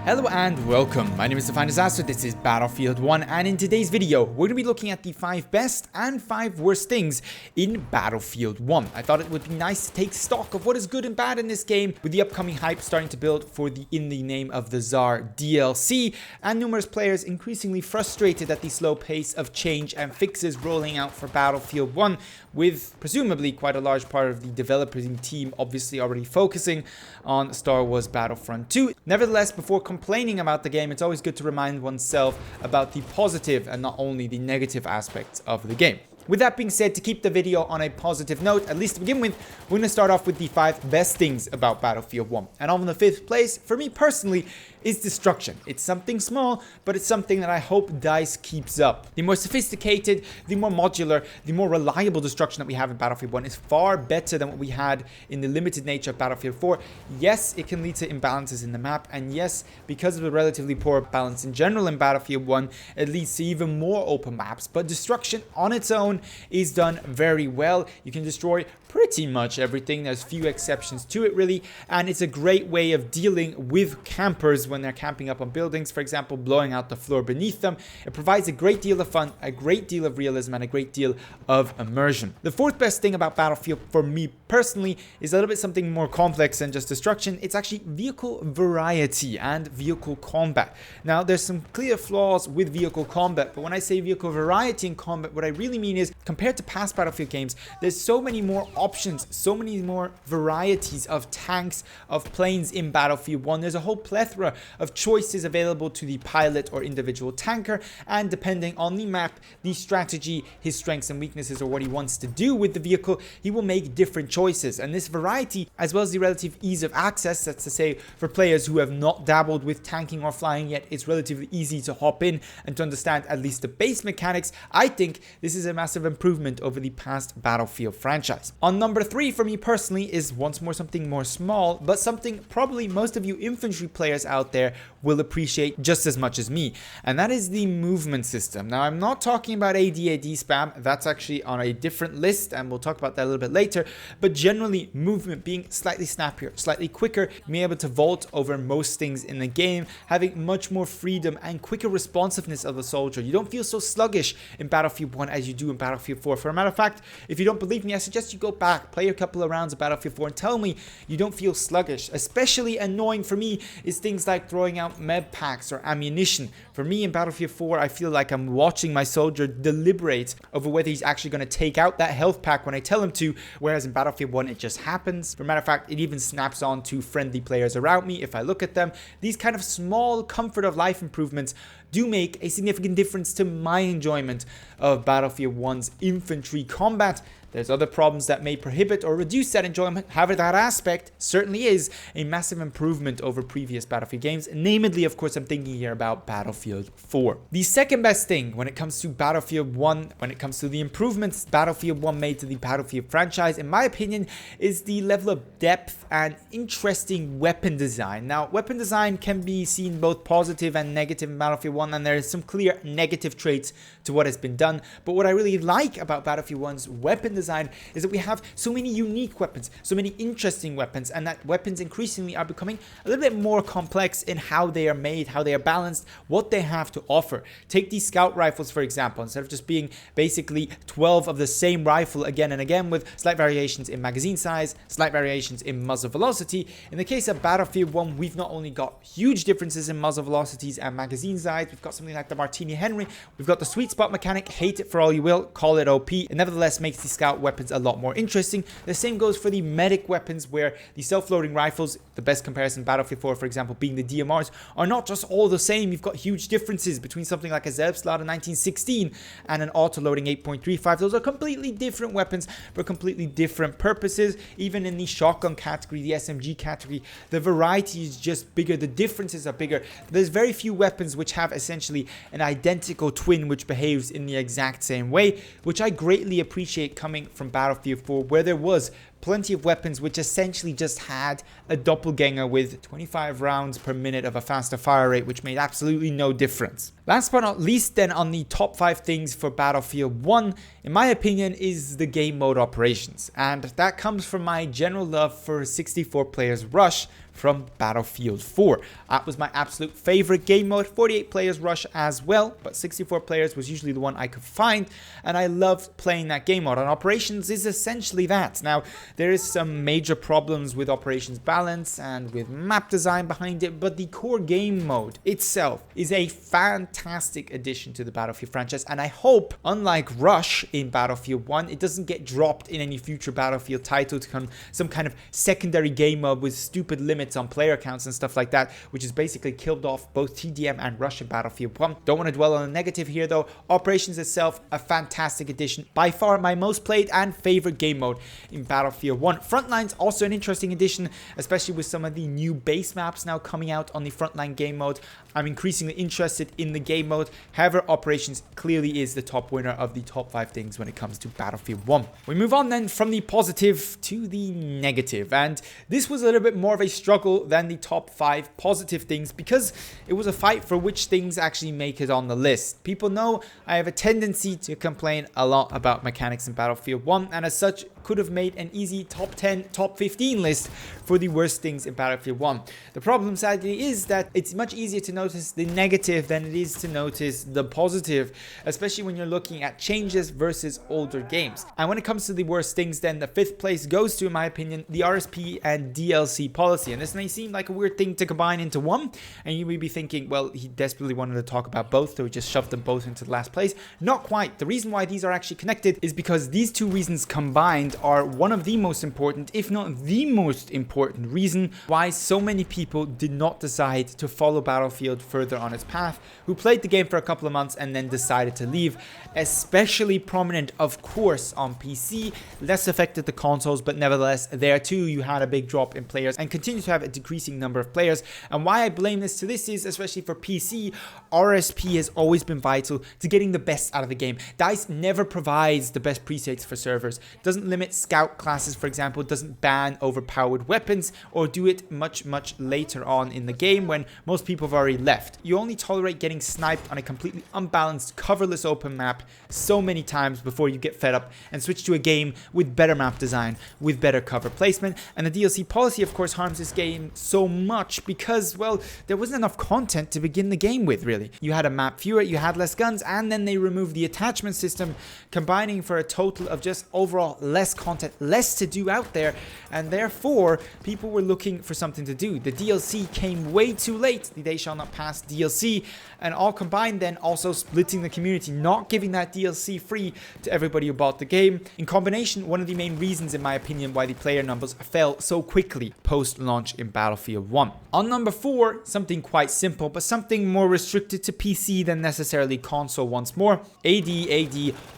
Hello and welcome, my name is Define Disaster, this is Battlefield 1, and in today's video, we're going to be looking at the 5 best and 5 worst things in Battlefield 1. I thought it would be nice to take stock of what is good and bad in this game, with the upcoming hype starting to build for the In the Name of the Tsar DLC, and numerous players increasingly frustrated at the slow pace of change and fixes rolling out for Battlefield 1, with presumably quite a large part of the developing team obviously already focusing on Star Wars Battlefront 2. Nevertheless, before complaining about the game, it's always good to remind oneself about the positive and not only the negative aspects of the game. With that being said, to keep the video on a positive note, at least to begin with, we're going to start off with the 5 best things about Battlefield 1. And on the 5th place, for me personally, is destruction. It's something small, but it's something that I hope DICE keeps up. The more sophisticated, the more modular, the more reliable destruction that we have in Battlefield 1 is far better than what we had in the limited nature of Battlefield 4. Yes, it can lead to imbalances in the map, and yes, because of the relatively poor balance in general in Battlefield 1, it leads to even more open maps, but destruction on its own is done very well. You can destroy pretty much everything. There's few exceptions to it really, and it's a great way of dealing with campers when they're camping up on buildings, for example, blowing out the floor beneath them. It provides a great deal of fun, a great deal of realism, and a great deal of immersion. The 4th best thing about Battlefield for me personally is a little bit something more complex than just destruction. It's actually vehicle variety and vehicle combat. Now, there's some clear flaws with vehicle combat, but when I say vehicle variety in combat, what I really mean is, compared to past Battlefield games, there's so many more options, so many more varieties of tanks, of planes in Battlefield 1. There's a whole plethora of choices available to the pilot or individual tanker, and depending on the map, the strategy, his strengths and weaknesses, or what he wants to do with the vehicle, he will make different choices. And this variety, as well as the relative ease of access, that's to say for players who have not dabbled with tanking or flying yet, it's relatively easy to hop in and to understand at least the base mechanics. I think this is a massive improvement over the past Battlefield franchise. On number 3 for me personally is once more something more small, but something probably most of you infantry players out there will appreciate just as much as me, and that is the movement system. Now, I'm not talking about AD spam, that's actually on a different list, and we'll talk about that a little bit later, but generally movement being slightly snappier, slightly quicker, being able to vault over most things in the game, having much more freedom and quicker responsiveness of the soldier. You don't feel so sluggish in Battlefield 1 as you do in Battlefield 4. For a matter of fact, if you don't believe me, I suggest you go back, play a couple of rounds of Battlefield 4 and tell me you don't feel sluggish. Especially annoying for me is things like throwing out med packs or ammunition. For me in Battlefield 4, I feel like I'm watching my soldier deliberate over whether he's actually going to take out that health pack when I tell him to, whereas in Battlefield 1 it just happens. For a matter of fact, it even snaps on to friendly players around me if I look at them. These kind of small comfort of life improvements do make a significant difference to my enjoyment of Battlefield 1's infantry combat. There's other problems that may prohibit or reduce that enjoyment. However, that aspect certainly is a massive improvement over previous Battlefield games. Namely, of course, I'm thinking here about Battlefield 4. The second best thing when it comes to Battlefield 1, when it comes to the improvements Battlefield 1 made to the Battlefield franchise, in my opinion, is the level of depth and interesting weapon design. Now, weapon design can be seen both positive and negative in Battlefield 1, and there is some clear negative traits to what has been done. But what I really like about Battlefield 1's weapon design is that we have so many unique weapons, so many interesting weapons, and that weapons increasingly are becoming a little bit more complex in how they are made, how they are balanced, what they have to offer. Take these scout rifles, for example. Instead of just being basically 12 of the same rifle again and again with slight variations in magazine size, slight variations in muzzle velocity. In the case of Battlefield 1, we've not only got huge differences in muzzle velocities and magazine size, we've got something like the Martini Henry, we've got the sweet spot mechanic, hate it for all you will, call it OP. It nevertheless makes the scout weapons a lot more interesting. The same goes for the medic weapons, where the self-loading rifles, the best comparison in Battlefield 4, for example, being the DMRs, are not just all the same. You've got huge differences between something like a Selbstlader 1916 and an auto-loading 8.35. Those are completely different weapons for completely different purposes. Even in the shotgun category, the SMG category, the variety is just bigger. The differences are bigger. There's very few weapons which have essentially an identical twin which behaves in the exact same way, which I greatly appreciate coming from Battlefield 4, where there was plenty of weapons which essentially just had a doppelganger with 25 rounds per minute of a faster fire rate, which made absolutely no difference. Last but not least then, on the top 5 things for Battlefield 1, in my opinion, is the game mode operations. And that comes from my general love for 64 players rush from Battlefield 4. That was my absolute favorite game mode. 48 players rush as well, but 64 players was usually the one I could find, and I loved playing that game mode. And operations is essentially that. Now, there is some major problems with operations balance and with map design behind it, but the core game mode itself is a fantastic addition to the Battlefield franchise, and I hope, unlike Rush in Battlefield 1, it doesn't get dropped in any future Battlefield title to become some kind of secondary game mode with stupid limits on player counts and stuff like that, which has basically killed off both TDM and Rush in Battlefield 1. Don't want to dwell on the negative here though. Operations itself, a fantastic addition. By far my most played and favorite game mode in Battlefield 1. Frontline's also an interesting addition, especially with some of the new base maps now coming out on the Frontline game mode. I'm increasingly interested in the game mode. However, Operations clearly is the top winner of the top 5 things when it comes to Battlefield 1. We move on then from the positive to the negative, and this was a little bit more of a struggle than the top 5 positive things because it was a fight for which things actually make it on the list. People know I have a tendency to complain a lot about mechanics in Battlefield 1, and as such could have made an easy top 10, top 15 list for the worst things in Battlefield 1. The problem sadly is that it's much easier to notice the negative than it is to notice the positive, especially when you're looking at changes versus older games. And when it comes to the worst things, then the 5th place goes to, in my opinion, the RSP and DLC policy. And this may seem like a weird thing to combine into one, and you may be thinking, well, he desperately wanted to talk about both, so he just shoved them both into the last place. Not quite. The reason why these are actually connected is because these two reasons combined are one of the most important, if not the most important reason why so many people did not decide to follow Battlefield further on its path, who played the game for a couple of months and then decided to leave. Especially prominent, of course, on PC, less affected the consoles, but nevertheless, there too you had a big drop in players and continue to have a decreasing number of players. And why I blame this to this is, especially for PC, RSP has always been vital to getting the best out of the game. DICE never provides the best presets for servers, doesn't limit scout classes, for example, doesn't ban overpowered weapons, or do it much later on in the game when most people have already left. You only tolerate getting sniped on a completely unbalanced, coverless open map so many times before you get fed up and switch to a game with better map design, with better cover placement. And the DLC policy, of course, harms this game so much because, well, there wasn't enough content to begin the game with, really. You had a map fewer, you had less guns, and then they removed the attachment system, combining for a total of just overall less content, less to do out there, and therefore people were looking for something to do. The DLC came way too late, the They Shall Not Pass DLC, and all combined then also splitting the community, not giving that DLC free to everybody who bought the game. In combination, one of the main reasons, in my opinion, why the player numbers fell so quickly post-launch in Battlefield 1. On number 4, something quite simple, but something more restricted to PC than necessarily console once more. AD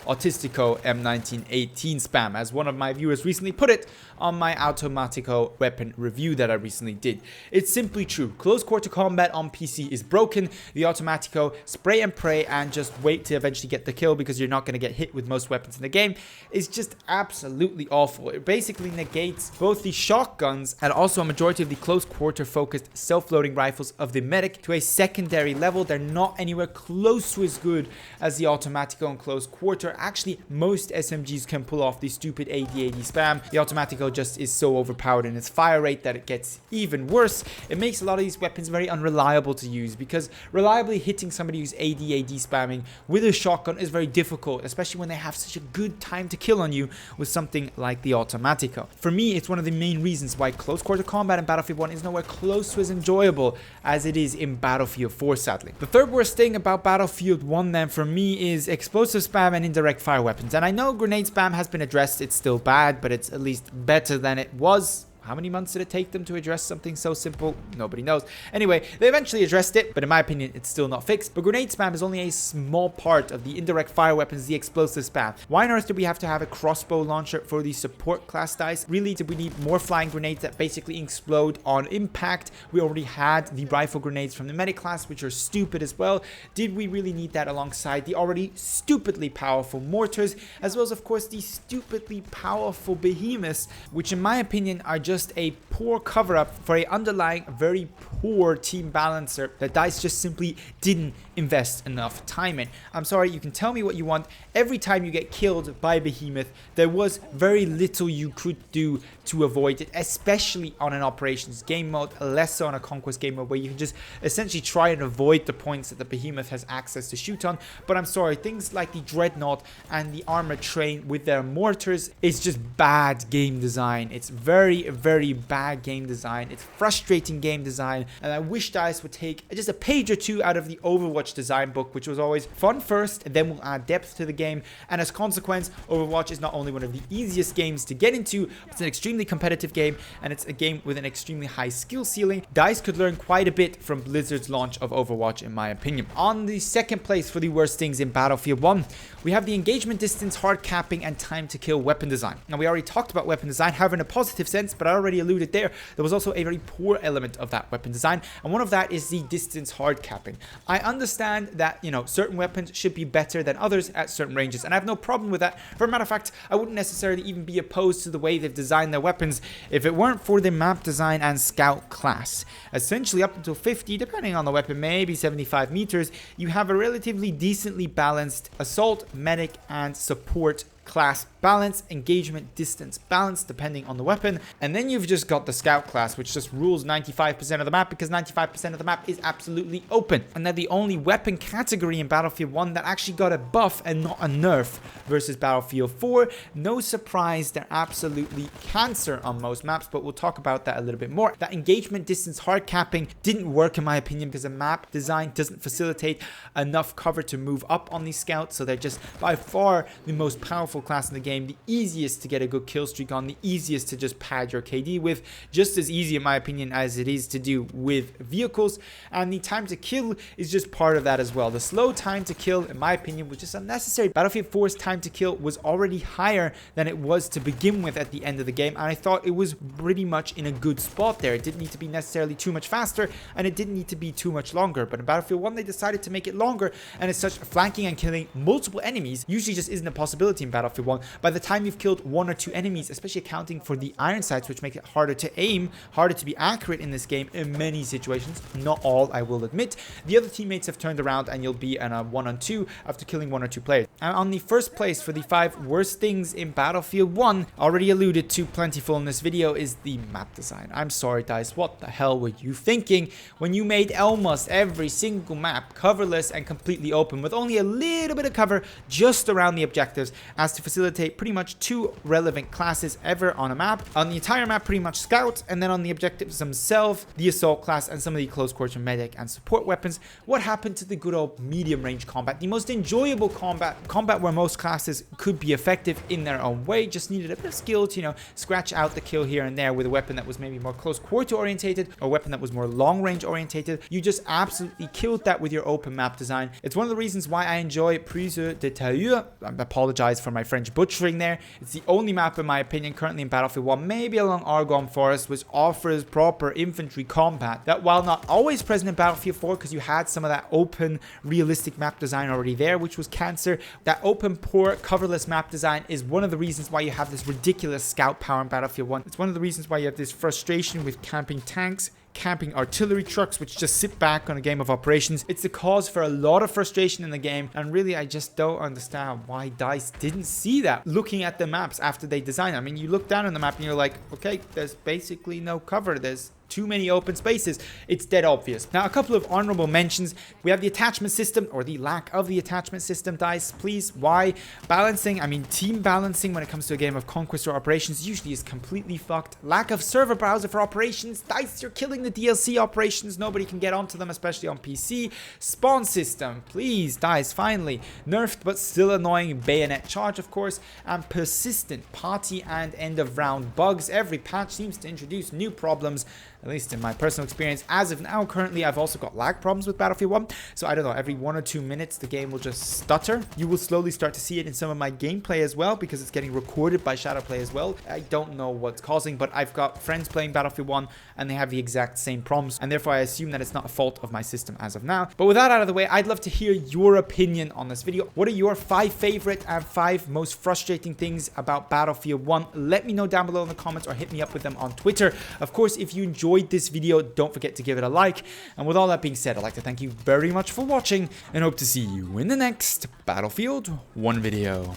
Autistico M1918 spam, as one of my viewers recently put it on my Automatico weapon review that I recently did. It's simply true. Close quarter combat on PC is broken. The Automatico spray and pray and just wait to eventually get the kill because you're not going to get hit with most weapons in the game is just absolutely awful. It basically negates both the shotguns and also a majority of the close quarter focused self-loading rifles of the medic to a secondary level. They're not anywhere close to as good as the Automatico in close quarter. Actually, most SMGs can pull off the stupid AD spam. The Automatico just is so overpowered in its fire rate that it gets even worse. It makes a lot of these weapons very unreliable to use because reliably hitting somebody who's AD spamming with a shotgun is very difficult, especially when they have such a good time to kill on you with something like the Automatico. For me, it's one of the main reasons why close quarter combat in Battlefield 1 is nowhere close to as enjoyable as it is in Battlefield 4, sadly. The third worst thing about Battlefield 1 then for me is explosive spam and indirect fire weapons. And I know grenade spam has been addressed, it's still bad, but it's at least better than it was. How many months did it take them to address something so simple? Nobody knows. Anyway, they eventually addressed it, but in my opinion, it's still not fixed. But grenade spam is only a small part of the indirect fire weapons, the explosive spam. Why on earth do we have to have a crossbow launcher for the support class dice? Really, do we need more flying grenades that basically explode on impact? We already had the rifle grenades from the medic class, which are stupid as well. Did we really need that alongside the already stupidly powerful mortars, as well as, of course, the stupidly powerful behemoths, which in my opinion are just a poor cover-up for a underlying very poor team balancer that DICE just simply didn't invest enough time in. I'm sorry, you can tell me what you want. Every time you get killed by a behemoth, there was very little you could do to avoid it, especially on an operations game mode, less so on a conquest game mode where you can just essentially try and avoid the points that the behemoth has access to shoot on. But I'm sorry, things like the dreadnought and the armored train with their mortars is just bad game design. It's very, very bad game design. It's frustrating game design, and I wish DICE would take just a page or two out of the Overwatch design book, which was always fun first, and then we'll add depth to the game. And as a consequence, Overwatch is not only one of the easiest games to get into, it's an extremely competitive game, and it's a game with an extremely high skill ceiling. DICE could learn quite a bit from Blizzard's launch of Overwatch, in my opinion. On the second place for the worst things in Battlefield 1, we have the engagement distance, hard capping, and time to kill weapon design. Now, we already talked about weapon design, however, in a positive sense, but I already alluded there was also a very poor element of that weapon design, and one of that is the distance hard capping. I understand that, you know, certain weapons should be better than others at certain ranges, and I have no problem with that. For a matter of fact, I wouldn't necessarily even be opposed to the way they've designed their weapons if it weren't for the map design and scout class. Essentially, up until 50, depending on the weapon, maybe 75 meters, you have a relatively decently balanced assault, medic, and support class balance, engagement distance balance, depending on the weapon. And then you've just got the scout class, which just rules 95% of the map because 95% of the map is absolutely open. And they're the only weapon category in Battlefield 1 that actually got a buff and not a nerf versus Battlefield 4. No surprise, they're absolutely cancer on most maps, but we'll talk about that a little bit more. That engagement distance hard capping didn't work in my opinion because the map design doesn't facilitate enough cover to move up on these scouts, so they're just by far the most powerful class in the game, the easiest to get a good kill streak on, the easiest to just pad your KD with, just as easy in my opinion as it is to do with vehicles. And the time to kill is just part of that as well. The slow time to kill, in my opinion, was just unnecessary. Battlefield 4's time to kill was already higher than it was to begin with at the end of the game, and I thought it was pretty much in a good spot there. It didn't need to be necessarily too much faster, and it didn't need to be too much longer. But in Battlefield 1 they decided to make it longer, and as such, flanking and killing multiple enemies usually just isn't a possibility in Battlefield 1. By the time you've killed one or two enemies, especially accounting for the iron sights, which make it harder to aim, harder to be accurate in this game in many situations, not all, I will admit, the other teammates have turned around and you'll be in a 1-on-2 after killing one or two players. And on the first place for the 5 worst things in Battlefield 1, already alluded to plentiful in this video, is the map design. I'm sorry DICE, what the hell were you thinking when you made almost every single map coverless and completely open with only a little bit of cover just around the objectives, as to facilitate pretty much 2 relevant classes ever on a map. On the entire map, pretty much scout, and then on the objectives themselves, the assault class and some of the close quarter medic and support weapons. What happened to the good old medium range combat, the most enjoyable combat where most classes could be effective in their own way, just needed a bit of skill to, you know, scratch out the kill here and there with a weapon that was maybe more close quarter orientated or a weapon that was more long range orientated. You just absolutely killed that with your open map design. It's one of the reasons why I enjoy Prise de Tailleur. I apologize for my French butchering there. It's the only map in my opinion currently in Battlefield 1, maybe along Argonne Forest, which offers proper infantry combat that, while not always present in Battlefield 4 because you had some of that open realistic map design already there, which was cancer, that open poor coverless map design is one of the reasons why you have this ridiculous scout power in Battlefield 1. It's one of the reasons why you have this frustration with camping tanks, camping artillery trucks, which just sit back on a game of operations. It's the cause for a lot of frustration in the game, and really I just don't understand why DICE didn't see that looking at the maps after they designed. I mean, you look down on the map and you're like, okay, there's basically no cover, there's too many open spaces, it's dead obvious. Now, a couple of honorable mentions. We have the attachment system, or the lack of the attachment system, dice, please. Why? Balancing, I mean, team balancing when it comes to a game of Conquest or Operations usually is completely fucked. Lack of server browser for Operations. Dice, you're killing the DLC Operations. Nobody can get onto them, especially on PC. Spawn system, please, dice, finally. Nerfed, but still annoying bayonet charge, of course. And persistent party and end of round bugs. Every patch seems to introduce new problems, at least in my personal experience. As of now, currently, I've also got lag problems with Battlefield 1. So I don't know, every 1 or 2 minutes, the game will just stutter. You will slowly start to see it in some of my gameplay as well, because it's getting recorded by Shadowplay as well. I don't know what's causing, but I've got friends playing Battlefield 1, and they have the exact same problems. And therefore, I assume that it's not a fault of my system as of now. But with that out of the way, I'd love to hear your opinion on this video. What are your 5 favorite and 5 most frustrating things about Battlefield 1? Let me know down below in the comments, or hit me up with them on Twitter. Of course, if you enjoyed this video, don't forget to give it a like. And with all that being said, I'd like to thank you very much for watching, and hope to see you in the next Battlefield 1 video.